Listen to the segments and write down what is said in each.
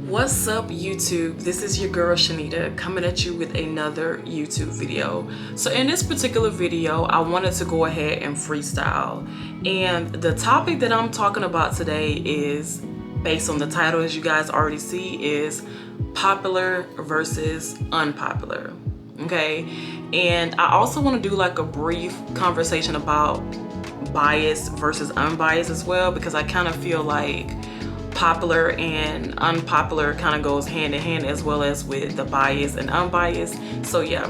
What's up, YouTube? This is your girl Shanita coming at you with another YouTube video. So in this particular video, I wanted to go ahead and freestyle. And the topic that I'm talking about today is, based on the title as you guys already see, is popular versus unpopular. Okay? And I also want to do like a brief conversation about bias versus unbiased as well, because I kind of feel like popular and unpopular kind of goes hand in hand, as well as with the bias and unbiased. So yeah,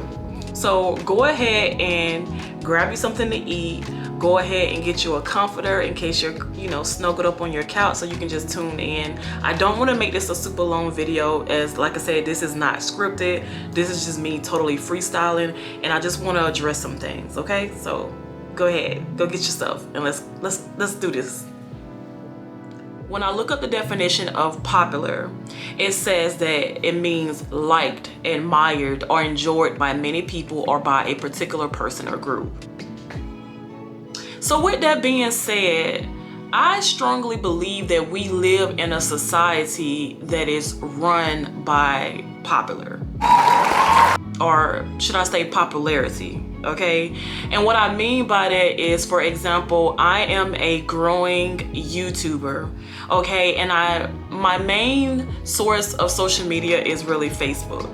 so go ahead and grab you something to eat, go ahead and get you a comforter in case you're snuggled up on your couch so you can just tune in. I don't want to make this a super long video, as like I said, this is not scripted. This is just me totally freestyling, and I just want to address some things. Okay, so go ahead, go get yourself, and let's do this. When I look up the definition of popular, it says that it means liked, admired, or enjoyed by many people or by a particular person or group. So with that being said, I strongly believe that we live in a society that is run by popular, or should I say popularity. Okay, and what I mean by that is, for example, I am a growing YouTuber, okay, and my main source of social media is really Facebook,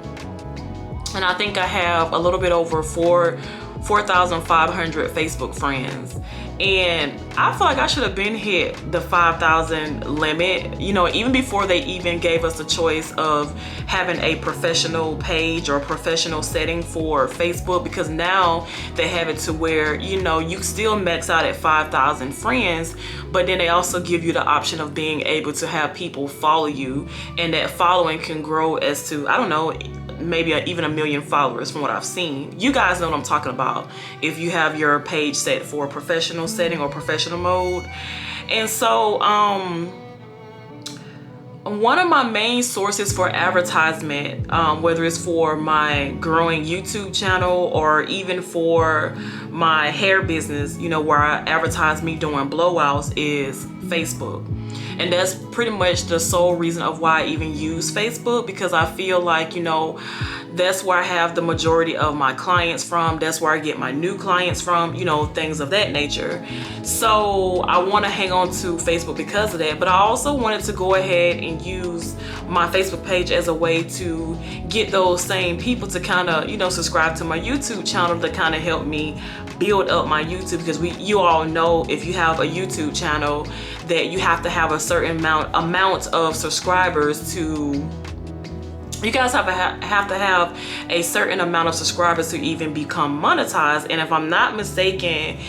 and I think I have a little bit over 4,500 Facebook friends, and I feel like I should have been hit the 5,000 limit, even before they even gave us the choice of having a professional page or professional setting for Facebook, because now they have it to where, you still max out at 5,000 friends, but then they also give you the option of being able to have people follow you, and that following can grow as to, I don't know, maybe even 1 million followers from what I've seen. You guys know what I'm talking about if you have your page set for a professional setting or professional mode. And so one of my main sources for advertisement, whether it's for my growing YouTube channel or even for my hair business, where I advertise me doing blowouts, is Facebook. And that's pretty much the sole reason of why I even use Facebook, because I feel like, that's where I have the majority of my clients from. That's where I get my new clients from, things of that nature. So I want to hang on to Facebook because of that. But I also wanted to go ahead and use my Facebook page as a way to get those same people to kind of, subscribe to my YouTube channel, to kind of help me build up my YouTube, because you all know, if you have a YouTube channel, that you have to have a certain amount of subscribers to. You guys have to have a certain amount of subscribers to even become monetized. And if I'm not mistaken,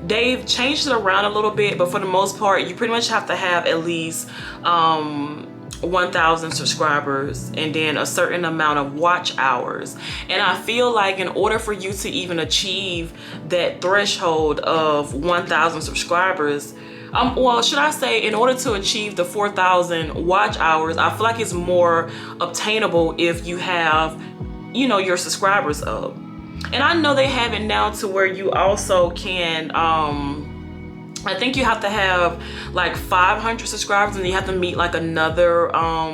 they've changed it around a little bit, but for the most part, you pretty much have to have at least 1,000 subscribers and then a certain amount of watch hours. And I feel like in order for you to even achieve that threshold of 1,000 subscribers, well, should I say, in order to achieve the 4,000 watch hours, I feel like it's more obtainable if you have, your subscribers up. And I know they have it now to where you also can, I think you have to have like 500 subscribers, and you have to meet like another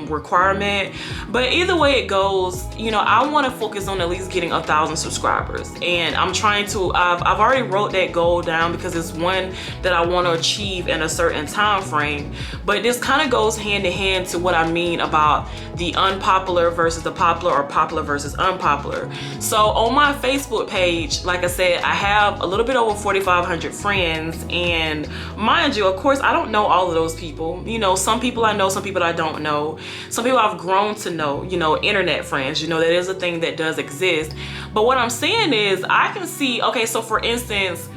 requirement. But either way it goes, I want to focus on at least getting 1,000 subscribers, and I'm trying to. I've already wrote that goal down, because it's one that I want to achieve in a certain time frame. But this kind of goes hand in hand to what I mean about the unpopular versus the popular, or popular versus unpopular. So on my Facebook page, like I said, I have a little bit over 4,500 friends, and mind you, of course, I don't know all of those people. Some people I know, some people I don't know. Some people I've grown to know, internet friends, that is a thing that does exist. But what I'm saying is, I can see, okay, so for instance,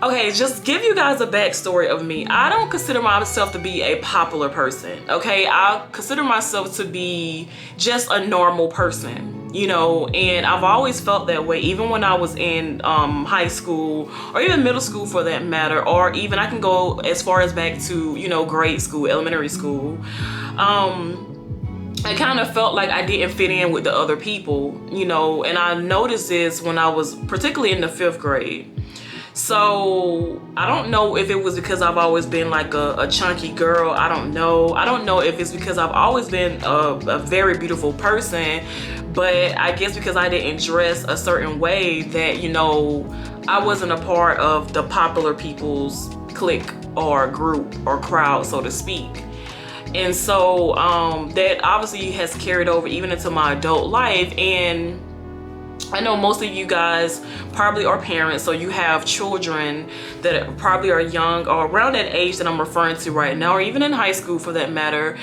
okay, just give you guys a backstory of me. I don't consider myself to be a popular person, okay? I consider myself to be just a normal person. And I've always felt that way, even when I was in high school, or even middle school for that matter, or even I can go as far as back to, grade school, elementary school. I kind of felt like I didn't fit in with the other people, and I noticed this when I was particularly in the 5th grade. So I don't know if it was because I've always been like a chunky girl. I don't know if it's because I've always been a very beautiful person, but I guess because I didn't dress a certain way that, you know, I wasn't a part of the popular people's clique or group or crowd, so to speak. And so that obviously has carried over even into my adult life. And I know most of you guys probably are parents, so you have children that probably are young or around that age that I'm referring to right now, or even in high school for that matter.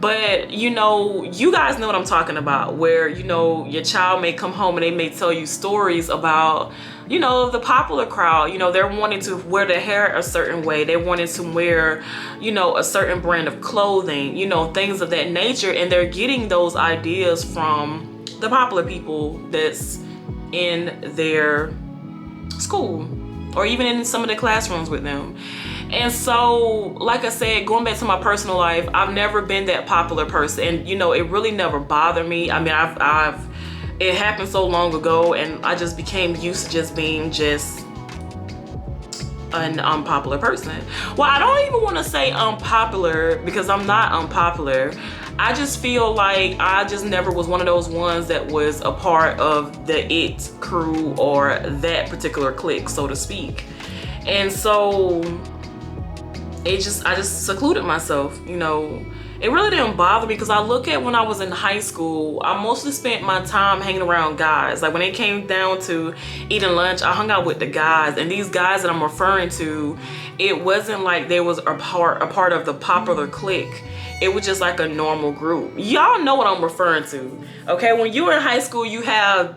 But you know, you guys know what I'm talking about, where, you know, your child may come home and they may tell you stories about, you know, the popular crowd. You know, they're wanting to wear their hair a certain way, they wanted to wear, you know, a certain brand of clothing, you know, things of that nature, and they're getting those ideas from the popular people that's in their school or even in some of the classrooms with them. And so, like I said, going back to my personal life, I've never been that popular person, and you know, it really never bothered me. I mean, it happened so long ago, and I just became used to just being just an unpopular person. Well, I don't even want to say unpopular, because I'm not unpopular. I just feel like I just never was one of those ones that was a part of the it crew or that particular clique, so to speak. And so I just secluded myself, you know. It really didn't bother me, because I look at when I was in high school, I mostly spent my time hanging around guys. Like when it came down to eating lunch, I hung out with the guys, and these guys that I'm referring to, it wasn't like they was a part of the popular clique. It was just like a normal group. Y'all know what I'm referring to, okay? When you're in high school, you have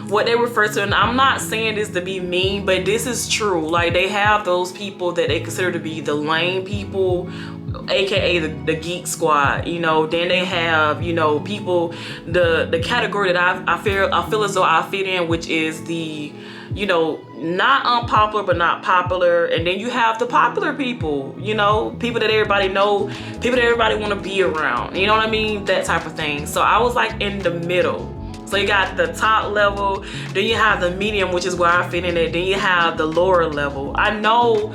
what they refer to, and I'm not saying this to be mean, but this is true. Like, they have those people that they consider to be the lame people, aka the geek squad, you know. Then they have, you know, people, the category that I feel as though I fit in, which is the, you know, not unpopular but not popular. And then you have the popular people, you know, people that everybody know, people that everybody want to be around, you know what I mean, that type of thing. So I was like in the middle. So you got the top level, then you have the medium, which is where I fit in it, then you have the lower level. I know.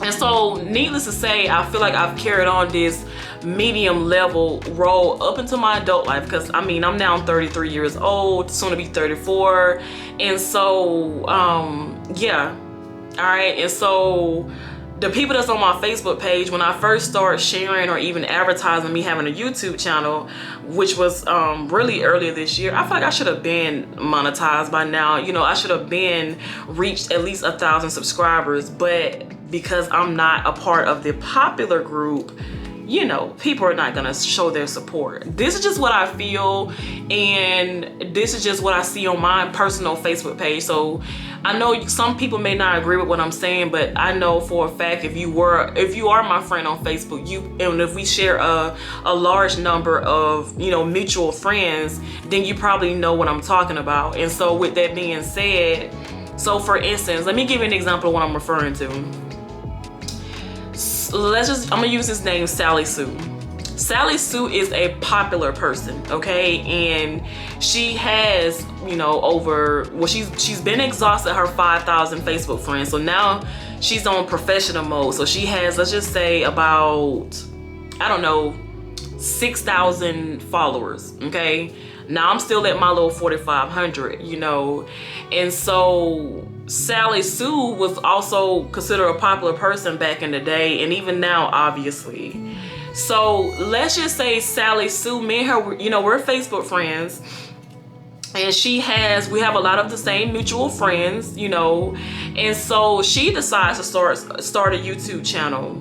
And so, needless to say, I feel like I've carried on this medium level role up into my adult life, because I mean, I'm now 33 years old, soon to be 34. And so, yeah, all right. And so the people that's on my Facebook page, when I first started sharing or even advertising me having a YouTube channel, which was really earlier this year, I feel like I should have been monetized by now. You know, I should have been reached at least 1,000 subscribers, but because I'm not a part of the popular group, you know, people are not gonna show their support. This is just what I feel, and this is just what I see on my personal Facebook page. So I know some people may not agree with what I'm saying, but I know for a fact, if you are my friend on Facebook, and if we share a large number of, you know, mutual friends, then you probably know what I'm talking about. And so with that being said, so for instance, let me give you an example of what I'm referring to. So I'm gonna use his name, Sally Sue. Sally Sue is a popular person, okay? And she has, you know, she's been exhausted her 5,000 Facebook friends. So now she's on professional mode. So she has, let's just say, about, I don't know, 6,000 followers, okay? Now I'm still at my little 4,500, you know. And so Sally Sue was also considered a popular person back in the day, and even now, obviously. So let's just say Sally Sue, me and her, you know, we're Facebook friends, and we have a lot of the same mutual friends, you know. And so she decides to start a YouTube channel,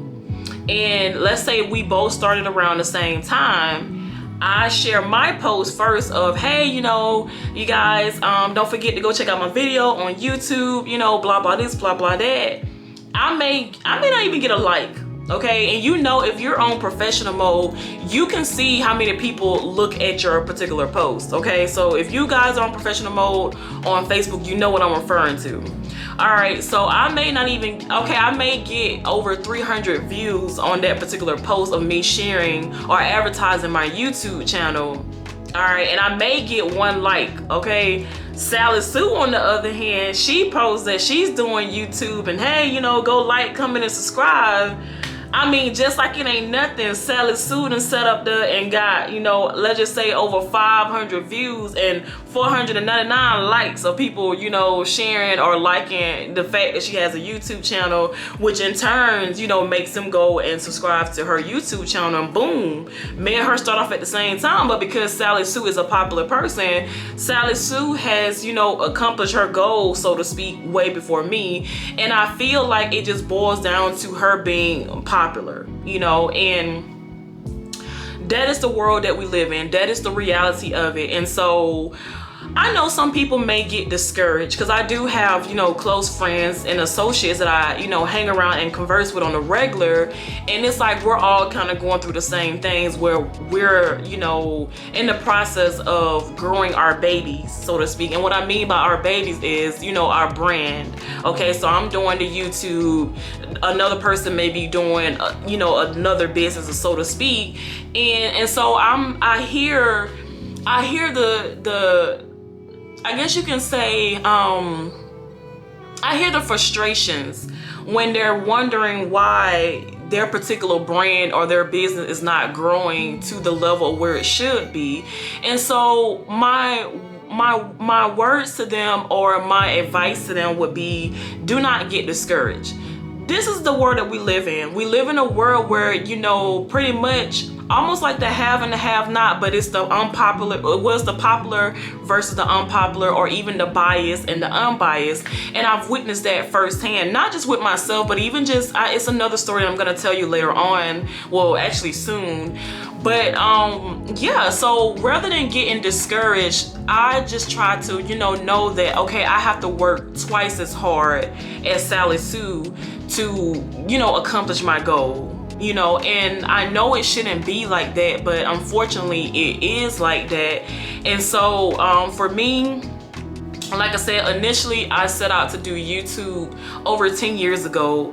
and let's say we both started around the same time. I share my post first of, hey, you know, you guys, don't forget to go check out my video on YouTube, you know, blah blah this, blah blah that. I may not even get a like, okay? And you know, if you're on professional mode, you can see how many people look at your particular post, okay? So if you guys are on professional mode on Facebook, you know what I'm referring to. All right, so I may get over 300 views on that particular post of me sharing or advertising my YouTube channel All right, and I may get one like, okay. Sally Sue, on the other hand, she posts that she's doing YouTube and hey, you know, go like, comment, and subscribe. I mean, just like it ain't nothing, Sally Sue done set up there and got, you know, let's just say over 500 views and 499 likes of people, you know, sharing or liking the fact that she has a YouTube channel, which in turn, you know, makes them go and subscribe to her YouTube channel, and boom, me and her start off at the same time. But because Sally Sue is a popular person, Sally Sue has, you know, accomplished her goal, so to speak, way before me. And I feel like it just boils down to her being popular, you know, and that is the world that we live in. That is the reality of it. And so I know some people may get discouraged because I do have, you know, close friends and associates that I, you know, hang around and converse with on the regular. And it's like we're all kind of going through the same things where we're, you know, in the process of growing our babies, so to speak. And what I mean by our babies is, you know, our brand. Okay, so I'm doing the YouTube. Another person may be doing, you know, another business, so to speak. And so I hear the I guess you can say, I hear the frustrations when they're wondering why their particular brand or their business is not growing to the level where it should be. And so my words to them, or my advice to them, would be, do not get discouraged. This is the world that we live in. We live in a world where, you know, pretty much almost like the have and the have not, but it's the unpopular, well, it's the popular versus the unpopular, or even the biased and the unbiased. And I've witnessed that firsthand, not just with myself, but even just, it's another story that I'm gonna tell you later on, well, actually soon. But yeah, so rather than getting discouraged, I just try to, you know that, okay, I have to work twice as hard as Sally Sue to, you know, accomplish my goal. You know, and I know it shouldn't be like that, but unfortunately it is like that. And so for me, like I said, initially I set out to do YouTube over 10 years ago,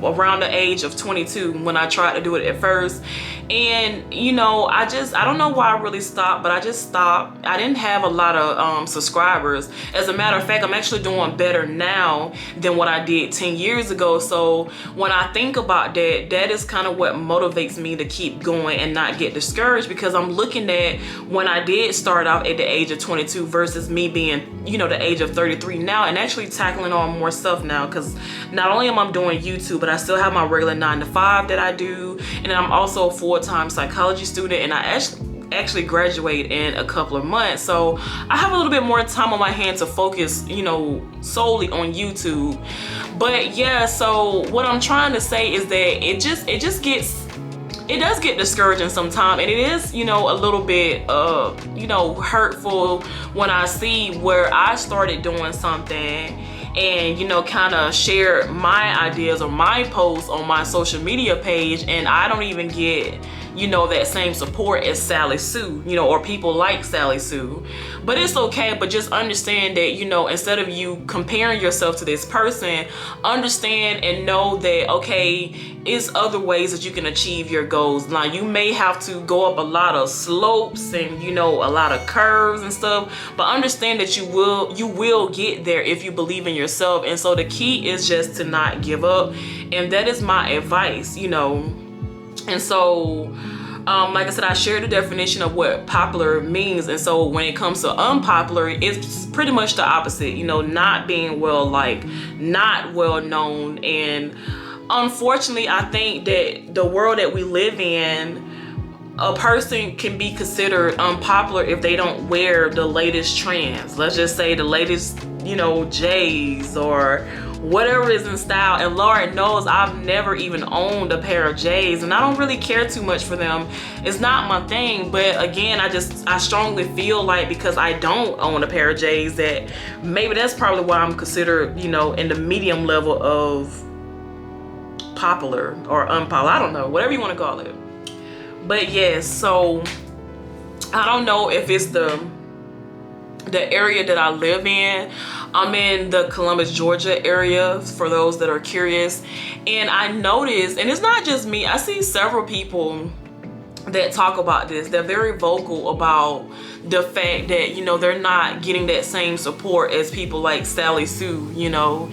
around the age of 22 when I tried to do it at first. And you know, I don't know why I really stopped, but I just stopped. I didn't have a lot of subscribers. As a matter of fact, I'm actually doing better now than what I did 10 years ago. So when I think about that, that is kind of what motivates me to keep going and not get discouraged, because I'm looking at when I did start out at the age of 22 versus me being, you know, the age of 33 now, and actually tackling on more stuff now, because not only am I doing YouTube, but I still have my regular 9-to-5 that I do, and then I'm also a full-time psychology student, and I actually graduate in a couple of months. So I have a little bit more time on my hands to focus, you know, solely on YouTube. But yeah, so what I'm trying to say is that it does get discouraging sometimes, and it is, you know, a little bit you know, hurtful when I see where I started doing something and, you know, kind of share my ideas or my posts on my social media page, and I don't even get, you know, that same support as Sally Sue, you know, or people like Sally Sue. But it's okay, but just understand that, you know, instead of you comparing yourself to this person, understand and know that, okay, it's other ways that you can achieve your goals. Now, you may have to go up a lot of slopes and, you know, a lot of curves and stuff, but understand that you will get there if you believe in yourself. And so the key is just to not give up, and that is my advice, you know. And so like I said, I shared the definition of what popular means, and so when it comes to unpopular, it's pretty much the opposite, you know, not being well liked, not well known. And unfortunately, I think that the world that we live in, a person can be considered unpopular if they don't wear the latest trends. Let's just say the latest, you know, J's or whatever is in style. And Lord knows I've never even owned a pair of J's, and I don't really care too much for them. It's not my thing. But again, I strongly feel like because I don't own a pair of J's, that maybe that's probably why I'm considered, you know, in the medium level of popular or unpopular. I don't know, whatever you want to call it. But yes, so I don't know if it's the area that I live in. I'm in the Columbus, Georgia area, for those that are curious. And I noticed, and it's not just me, I see several people that talk about this. They're very vocal about the fact that, you know, they're not getting that same support as people like Sally Sue, you know,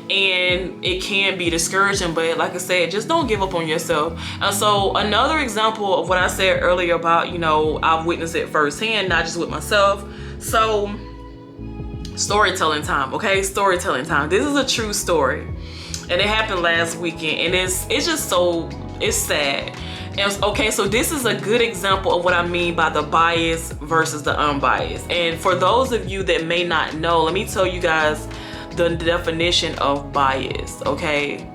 and it can be discouraging. But like I said, just don't give up on yourself. And so another example of what I said earlier about, you know, I've witnessed it firsthand, not just with myself. So storytelling time, okay? Storytelling time. This is a true story, and it happened last weekend, and it's just so, it's sad. And okay, so this is a good example of what I mean by the bias versus the unbiased. And for those of you that may not know, let me tell you guys the definition of bias, okay?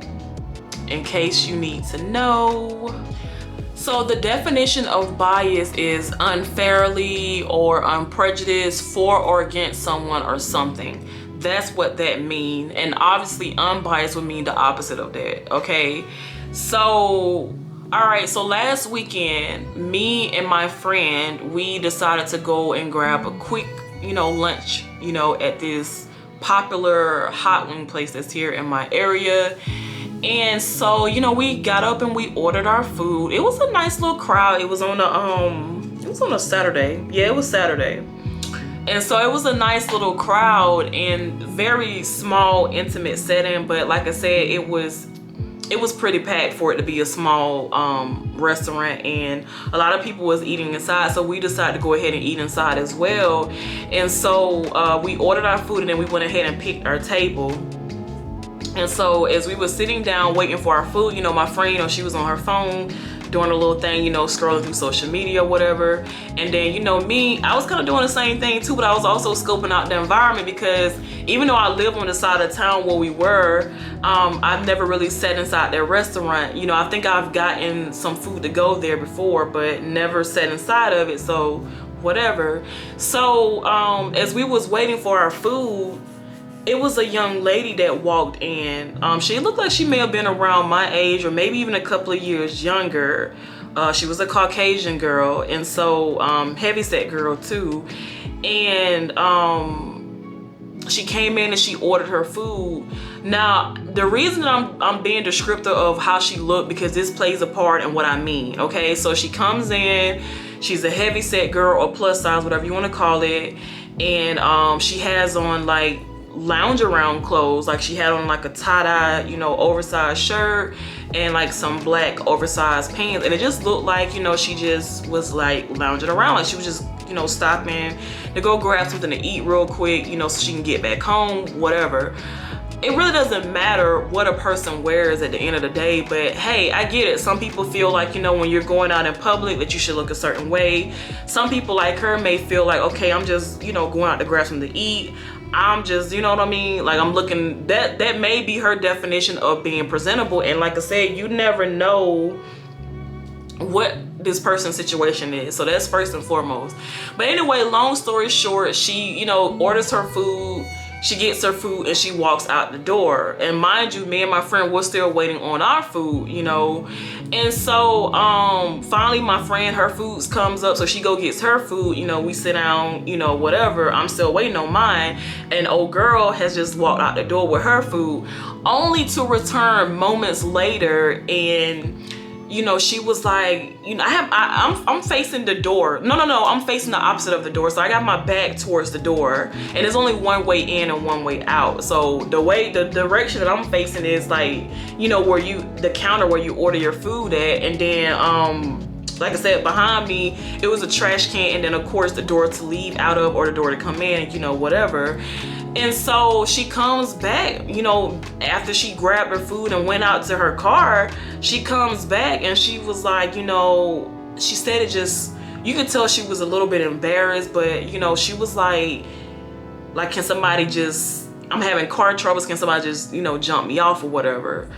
In case you need to know. So the definition of bias is unfairly or unprejudiced for or against someone or something. That's what that means. And obviously unbiased would mean the opposite of that, okay? So, all right, so last weekend, me and my friend, we decided to go and grab a quick, you know, lunch, you know, at this popular hot wing place that's here in my area. And so, you know, we got up and we ordered our food. It was a nice little crowd. It was on a Saturday. Yeah, it was Saturday. And so it was a nice little crowd and very small, intimate setting. But like I said, it was pretty packed for it to be a small restaurant, and a lot of people was eating inside. So we decided to go ahead and eat inside as well. And so we ordered our food, and then we went ahead and picked our table. And so as we were sitting down waiting for our food, you know, my friend, you know, she was on her phone doing a little thing, you know, scrolling through social media or whatever. And then, you know, me, I was kind of doing the same thing too, but I was also scoping out the environment, because even though I live on the side of town where we were, I've never really sat inside their restaurant. You know, I think I've gotten some food to go there before, but never sat inside of it, so whatever. So as we was waiting for our food, it was a young lady that walked in. She looked like she may have been around my age, or maybe even a couple of years younger. She was a Caucasian girl, and so heavyset girl too. And she came in and she ordered her food. Now, the reason I'm being descriptive of how she looked, because this plays a part in what I mean, okay? So she comes in, she's a heavyset girl, or plus size, whatever you want to call it, and she has on like lounge around clothes. Like she had on like a tie-dye, you know, oversized shirt and like some black oversized pants, and it just looked like, you know, she just was like lounging around, like she was just, you know, stopping to go grab something to eat real quick, you know, so she can get back home, whatever. It really doesn't matter what a person wears at the end of the day, but hey, I get it. Some people feel like, you know, when you're going out in public that you should look a certain way. Some people like her may feel like, okay, I'm just, you know, going out to grab something to eat. I'm just, you know what I mean? Like I'm looking, that may be her definition of being presentable. And like I said, you never know what this person's situation is. So that's first and foremost. But anyway, long story short, she, you know, orders her food. She gets her food and she walks out the door. And mind you, me and my friend were still waiting on our food, you know. And so finally my friend, her food comes up, so she go gets her food, you know, we sit down, you know, whatever. I'm still waiting on mine. And old girl has just walked out the door with her food, only to return moments later. And you know, she was like, you know, I'm facing the door. No, I'm facing the opposite of the door. So I got my back towards the door, and there's only one way in and one way out. So the direction that I'm facing is like, you know, where the counter where you order your food at. And then, like I said, behind me, it was a trash can. And then of course the door to leave out of, or the door to come in, you know, whatever. And so she comes back, you know, after she grabbed her food and went out to her car, she comes back and she was like, you know, she said it just, you could tell she was a little bit embarrassed, but you know, she was like, can somebody just, I'm having car troubles, can somebody just, you know, jump me off or whatever.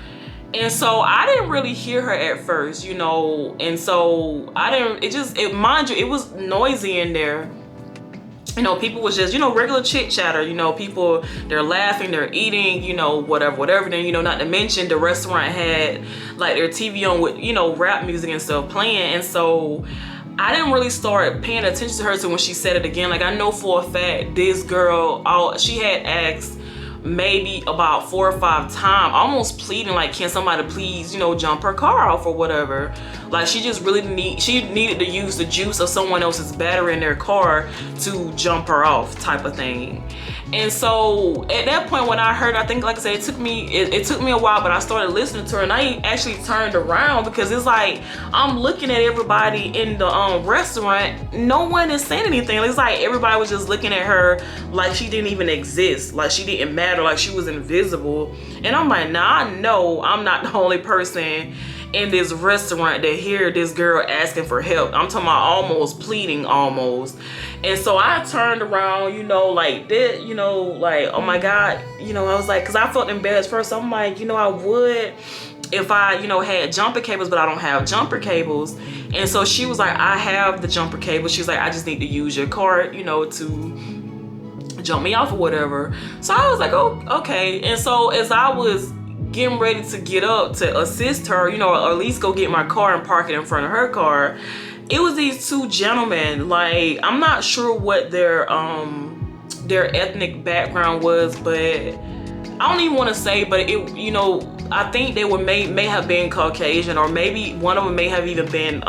And so I didn't really hear her at first, you know, and so I didn't, mind you, it was noisy in there. You know, people was just, you know, regular chit chatter, you know, people, they're laughing, they're eating, you know, whatever. Then, you know, not to mention the restaurant had like their TV on with, you know, rap music and stuff playing. And so I didn't really start paying attention to her till when she said it again. Like I know for a fact this girl, she had asked maybe about 4 or 5 times, almost pleading like, can somebody please, you know, jump her car off or whatever. Like she just really needed to use the juice of someone else's battery in their car to jump her off, type of thing. And so at that point when I heard, I think, like I said, it took me a while, but I started listening to her, and I actually turned around, because it's like I'm looking at everybody in the restaurant, no one is saying anything. It's like everybody was just looking at her like she didn't even exist, like she didn't matter, like she was invisible. And I'm like, nah, I know I'm not the only person in this restaurant that hear this girl asking for help. I'm talking about almost pleading, almost. And so I turned around, you know, like that, you know, like, oh my God, you know, I was like, because I felt embarrassed first. I'm like, you know, I would if I, you know, had jumper cables, but I don't have jumper cables. And so she was like, I have the jumper cable. She's like, I just need to use your card, you know, to jump me off or whatever. So I was like, oh, okay. And so as I was getting ready to get up to assist her, you know, or at least go get my car and park it in front of her car, it was these two gentlemen. Like, I'm not sure what their ethnic background was, but I don't even want to say, but it, you know, I think they were may have been Caucasian, or maybe one of them may have even been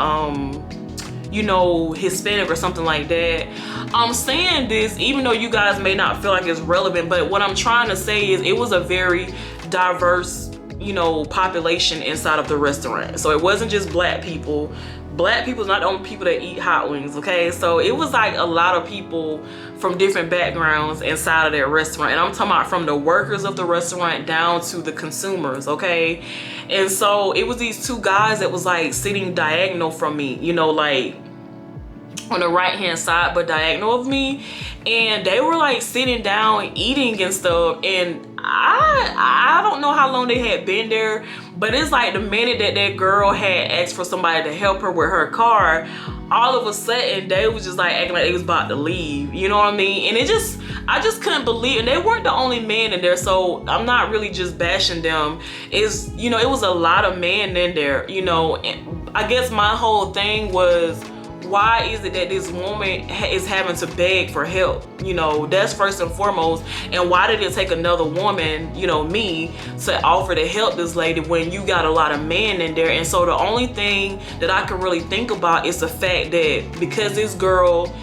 you know, Hispanic or something like that. I'm saying this even though you guys may not feel like it's relevant, but what I'm trying to say is it was a very diverse, you know, population inside of the restaurant. So it wasn't just black people. Black people's not the only people that eat hot wings, okay? So it was like a lot of people from different backgrounds inside of that restaurant. And I'm talking about from the workers of the restaurant down to the consumers, okay? And so it was these two guys that was like sitting diagonal from me, you know, like on the right hand side but diagonal of me, and they were like sitting down eating and stuff. And I don't know how long they had been there, but it's like the minute that that girl had asked for somebody to help her with her car, all of a sudden they was just like acting like they was about to leave, you know what I mean? And I just couldn't believe, and they weren't the only men in there, so I'm not really just bashing them. It's, you know, it was a lot of men in there, you know. And I guess my whole thing was, why is it that this woman is having to beg for help? You know, that's first and foremost. And why did it take another woman, you know, me, to offer to help this lady when you got a lot of men in there? And so the only thing that I can really think about is the fact that because this girl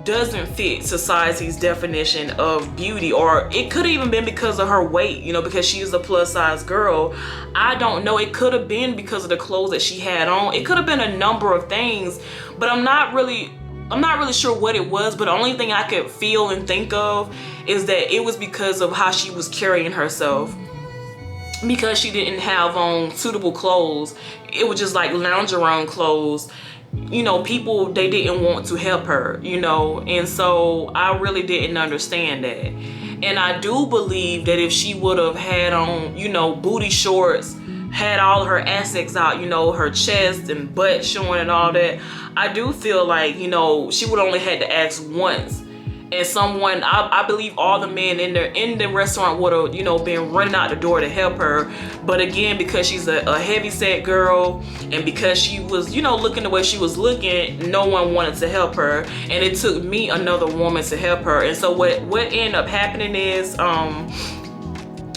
doesn't fit society's definition of beauty, or it could have even been because of her weight, you know, because she is a plus size girl. I don't know. It could have been because of the clothes that she had on. It could have been a number of things, but I'm not really sure what it was. But the only thing I could feel and think of is that it was because of how she was carrying herself. Because she didn't have on suitable clothes, it was just like lounge around clothes. You know, people, they didn't want to help her, you know. And so I really didn't understand that. And I do believe that if she would have had on, you know, booty shorts, had all her assets out, you know, her chest and butt showing and all that, I do feel like, you know, she would only had to ask once. And someone, I believe all the men in the restaurant would have, you know, been running out the door to help her. But again, because she's a heavy set girl, and because she was, you know, looking the way she was looking, no one wanted to help her. And it took me, another woman, to help her. And so what ended up happening is,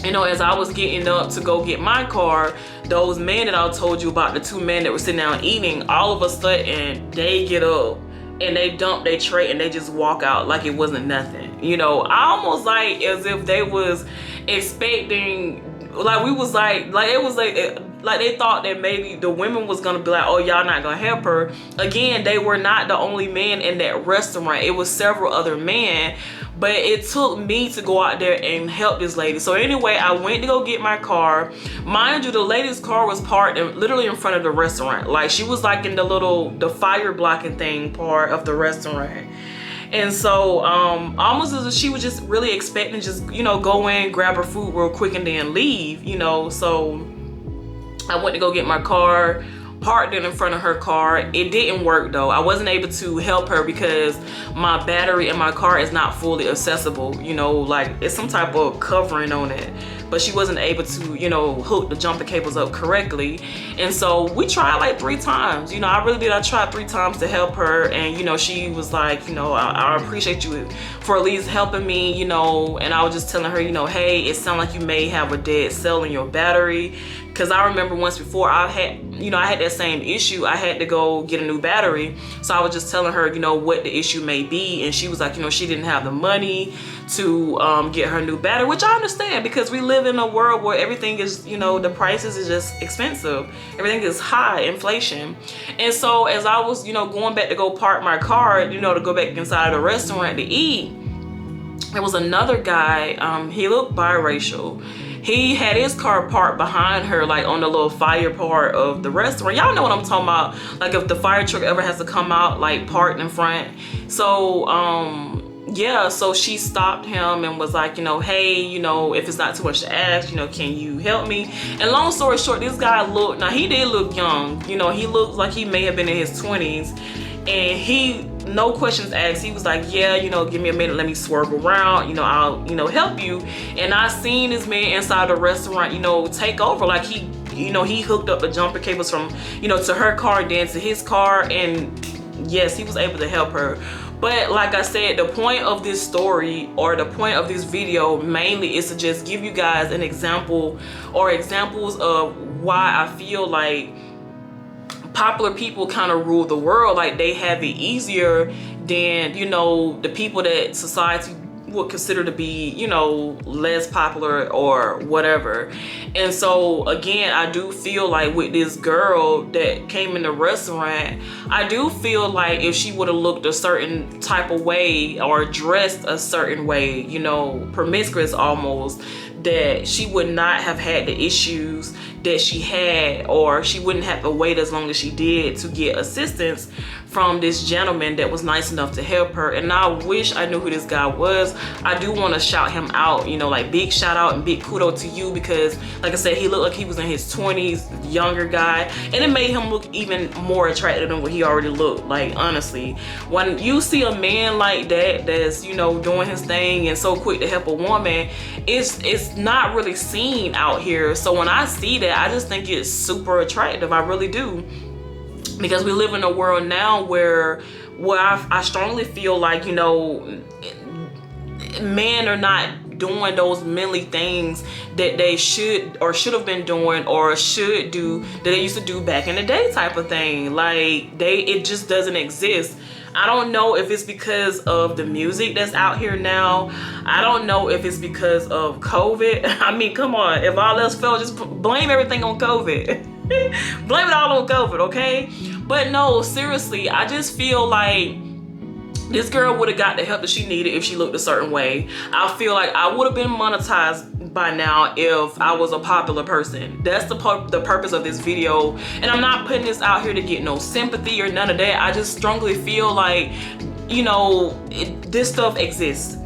you know, as I was getting up to go get my car, those men that I told you about, the two men that were sitting down eating, all of a sudden they get up and they dump their tray and they just walk out like it wasn't nothing. You know, almost like as if they was expecting, like we was like it was like they thought that maybe the women was gonna be like, oh, y'all not gonna help her. Again, they were not the only men in that restaurant. It was several other men. But it took me to go out there and help this lady. So anyway, I went to go get my car. Mind you, the lady's car was parked literally in front of the restaurant. Like, she was like in the fire blocking thing part of the restaurant. And so almost as if she was just really expecting just, you know, go in, grab her food real quick and then leave, you know. So I went to go get my car, parked it in front of her car. It didn't work though. I wasn't able to help her because my battery in my car is not fully accessible, you know, like it's some type of covering on it. but she wasn't able to, you know, hook the jumper cables up correctly. And so we tried like 3 times. You know, I really did. I tried 3 times to help her, and you know, she was like, you know, I appreciate you for at least helping me, you know. And I was just telling her, you know, hey, it sounds like you may have a dead cell in your battery. Because I remember once before I had that same issue. I had to go get a new battery. So I was just telling her, you know, what the issue may be. And she was like, you know, she didn't have the money to get her new battery, which I understand, because we live in a world where everything is, you know, the prices is just expensive. Everything is high, inflation. And so as I was, you know, going back to go park my car, you know, to go back inside the restaurant to eat, there was another guy, he looked biracial. He had his car parked behind her, like on the little fire part of the restaurant. Y'all know what I'm talking about. Like if the fire truck ever has to come out, like parked in front. So, yeah, so she stopped him and was like, you know, hey, you know, if it's not too much to ask, you know, can you help me? And long story short, this guy looked, now he did look young. You know, he looked like he may have been in his 20s. And he, no questions asked, he was like, yeah, you know, give me a minute, let me swerve around, you know, I'll, you know, help you. And I seen this man inside the restaurant, you know, take over. Like he, you know, he hooked up the jumper cables from, you know, to her car, then to his car. And yes, he was able to help her. But like I said, the point of this story, or the point of this video mainly, is to just give you guys an example, or examples of why I feel like popular people kind of rule the world. Like they have it easier than, you know, the people that society would consider to be, you know, less popular or whatever. And so again, I do feel like with this girl that came in the restaurant, I do feel like if she would have looked a certain type of way or dressed a certain way, you know, promiscuous almost, that she would not have had the issues that she had, or she wouldn't have to wait as long as she did to get assistance from this gentleman that was nice enough to help her. And I wish I knew who this guy was. I do want to shout him out, you know, like big shout out and big kudos to you, because like I said, he looked like he was in his 20s, younger guy, and it made him look even more attractive than what he already looked. Like honestly, when you see a man like that that's, you know, doing his thing and so quick to help a woman, it's not really seen out here. So when I see that, I just think it's super attractive. I really do. Because we live in a world now where I strongly feel like, you know, men are not doing those manly things that they should have been doing, or should do, that they used to do back in the day type of thing. Like it just doesn't exist. I don't know if it's because of the music that's out here now. I don't know if it's because of COVID. I mean, come on, if all else failed, just blame everything on COVID. Blame it all on COVID, okay? But no, seriously, I just feel like this girl would have got the help that she needed if she looked a certain way. I feel like I would have been monetized by now if I was a popular person. That's the purpose of this video. And I'm not putting this out here to get no sympathy or none of that. I just strongly feel like, you know, this stuff exists.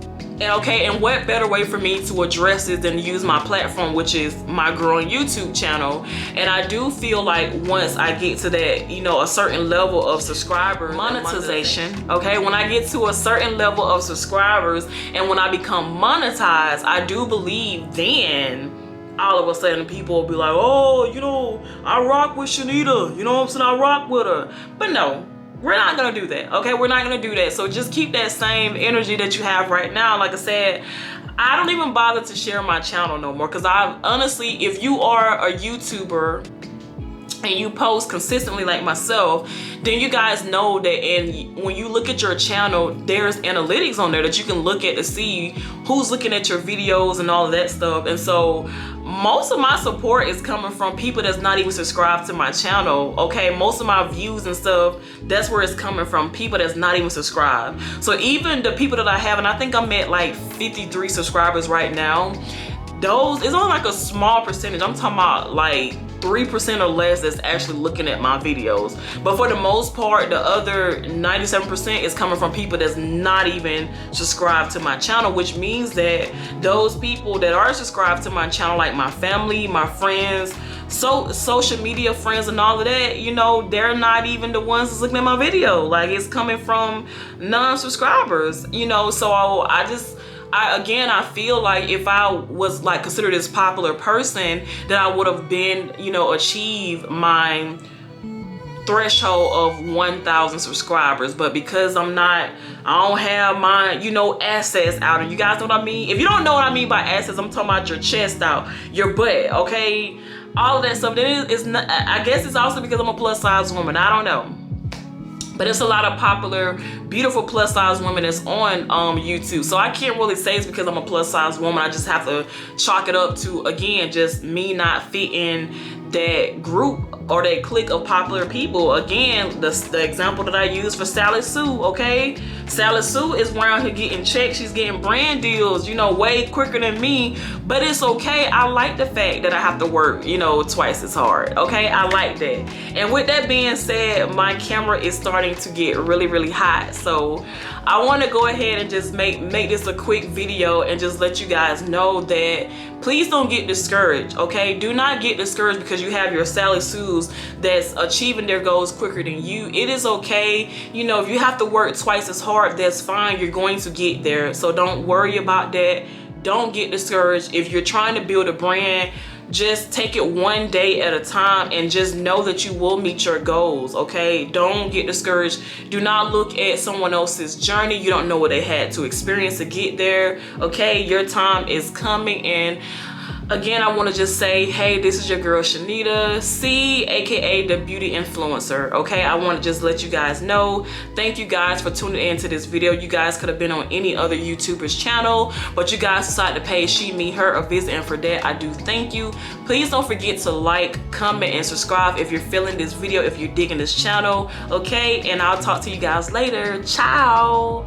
And okay, and what better way for me to address it than to use my platform, which is my growing YouTube channel. And I do feel like once I get to that, you know, a certain level of subscriber monetization, okay, when I get to a certain level of subscribers and when I become monetized, I do believe then all of a sudden people will be like, oh, you know, I rock with Shanita, you know what I'm saying, I rock with her. But no, we're not gonna do that, okay? We're not gonna do that. So just keep that same energy that you have right now. Like I said, I don't even bother to share my channel no more, because I honestly, if you are a YouTuber and you post consistently like myself, then you guys know that, and when you look at your channel, there's analytics on there that you can look at to see who's looking at your videos and all of that stuff. And so most of my support is coming from people that's not even subscribed to my channel, okay? Most of my views and stuff, that's where it's coming from, people that's not even subscribed. So even the people that I have, and I think I'm at like 53 subscribers right now, those, it's only like a small percentage. I'm talking about like 3% or less that's actually looking at my videos. But for the most part, the other 97% is coming from people that's not even subscribed to my channel, which means that those people that are subscribed to my channel, like my family, my friends, so social media friends and all of that, you know, they're not even the ones that's looking at my video. Like, it's coming from non-subscribers, you know. So I feel like if I was like considered this popular person, that I would have been, you know, achieved my threshold of 1,000 subscribers. But because I'm not, I don't have my, you know, assets out. And you guys know what I mean? If you don't know what I mean by assets, I'm talking about your chest out, your butt, okay? All of that stuff. That is not, I guess it's also because I'm a plus size woman. I don't know. But it's a lot of popular, beautiful plus size women that's on YouTube. So I can't really say it's because I'm a plus size woman. I just have to chalk it up to, again, just me not fitting that group or that clique of popular people. Again, the example that I use for Sally Sue, okay? Sally Sue is around here getting checks. She's getting brand deals, you know, way quicker than me. But it's okay. I like the fact that I have to work, you know, twice as hard, okay? I like that. And with that being said, my camera is starting to get really, really hot. So I want to go ahead and just make this a quick video and just let you guys know that please don't get discouraged, okay? Do not get discouraged because you have your Sally Sues that's achieving their goals quicker than you. It is okay. You know, if you have to work twice as hard, that's fine. You're going to get there. So don't worry about that. Don't get discouraged. If you're trying to build a brand, just take it one day at a time and just know that you will meet your goals, okay? Don't get discouraged. Do not look at someone else's journey. You don't know what they had to experience to get there, okay? Your time is coming. And again, I want to just say, hey, this is your girl Shanita C, aka the beauty influencer, okay? I want to just let you guys know. Thank you guys for tuning into this video. You guys could have been on any other YouTuber's channel, but you guys decided to pay she, me, her a visit, and for that, I do thank you. Please don't forget to like, comment, and subscribe if you're feeling this video, if you're digging this channel, okay? And I'll talk to you guys later. Ciao.